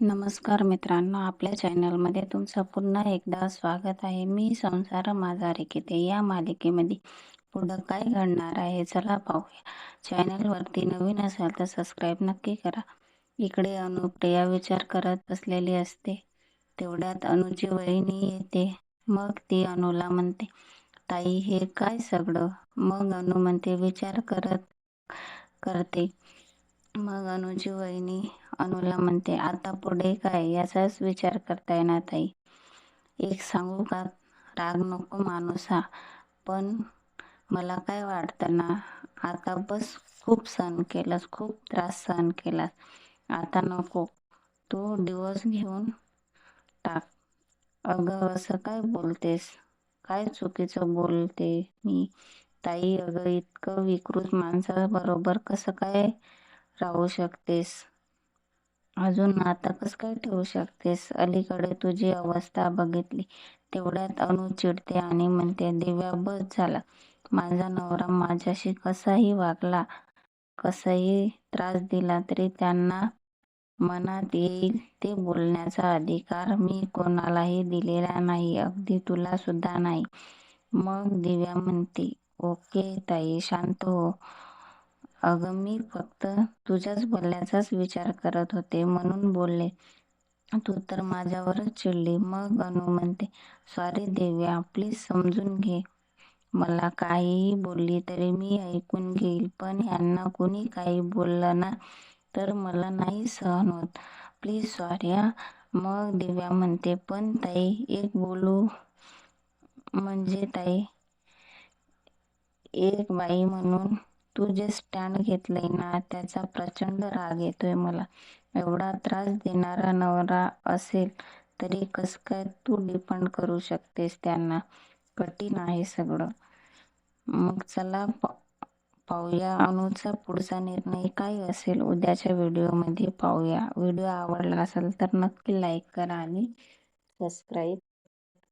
नमस्कार मित्रांनो, आपल्या चॅनलमध्ये तुमचं पुन्हा एकदा स्वागत आहे. मी संसार माझा रेखीते या मालिकेमध्ये पुढं काय घडणार आहे चला पाहूया. चॅनलवरती नवीन असाल तर सबस्क्राईब नक्की करा. इकडे अनुप्रिया विचार करत बसलेली असते. तेवढ्यात अनुची वहिनी येते. मग ती अनुला म्हणते, ताई हे काय सगळं? मग अनु म्हणते, विचार करते. मग अनुची वहिनी अनुला म्हणते, आता पुढे काय याचाच विचार करताय ना ताई? एक सांगू का? राग नको माणूस हा, पण मला काय वाटतं ना, आता बस, खूप सहन केलास, खूप त्रास सहन केलास, आता नको, तू डिवोर्स घेऊन टाक. अगं असं काय बोलतेस? काय चुकीचं बोलते मी? ताई अगं इतकं विकृत माणसाबरोबर कसं काय राहू शकतेस? अजून नातं कसं काय ठेवू शकतेस? अलीकडे तुझी अवस्था बघितली. तेवढ्यात अनु चिडते आणि म्हणते, दिव्या बस झाला. माझा नवरा माझ्याशी कसाही वागला, कसाही त्रास दिला तरी त्यांना मनात येईल ते बोलण्याचा अधिकार मी कोणालाही दिलेला नाही, अगदी तुला सुद्धा नाही. मग दिव्या म्हणते, ओके ताई, शांत हो. अगं मी फक्त तुझ्याच बोलण्याचाच विचार करत होते म्हणून बोलले. तू तर माझ्यावरच चिडली. मग अनु म्हणते, सॉरी दिव्या, प्लीज समजून घे. मला काहीही बोलली तरी मी ऐकून घेईल, पण ह्यांना कुणी काही बोललं ना तर मला नाही सहन होत. प्लीज सॉरी हा. मग दिव्या म्हणते, पण ताई एक बोलू म्हणजे ताई, एक बाई म्हणून तू जे स्टँड घेतलंय ना त्याचा प्रचंड राग येतोय मला. एवढा त्रास देणारा नवरा असेल तरी कस काय तू डिपेंड करू शकतेस त्यांना? कठीण आहे सगळं. मग चला पाहूया अनुचा पुढचा निर्णय काय असेल उद्याच्या व्हिडिओमध्ये पाहूया. व्हिडिओ आवडला असेल तर नक्की लाईक करा आणि सबस्क्राईब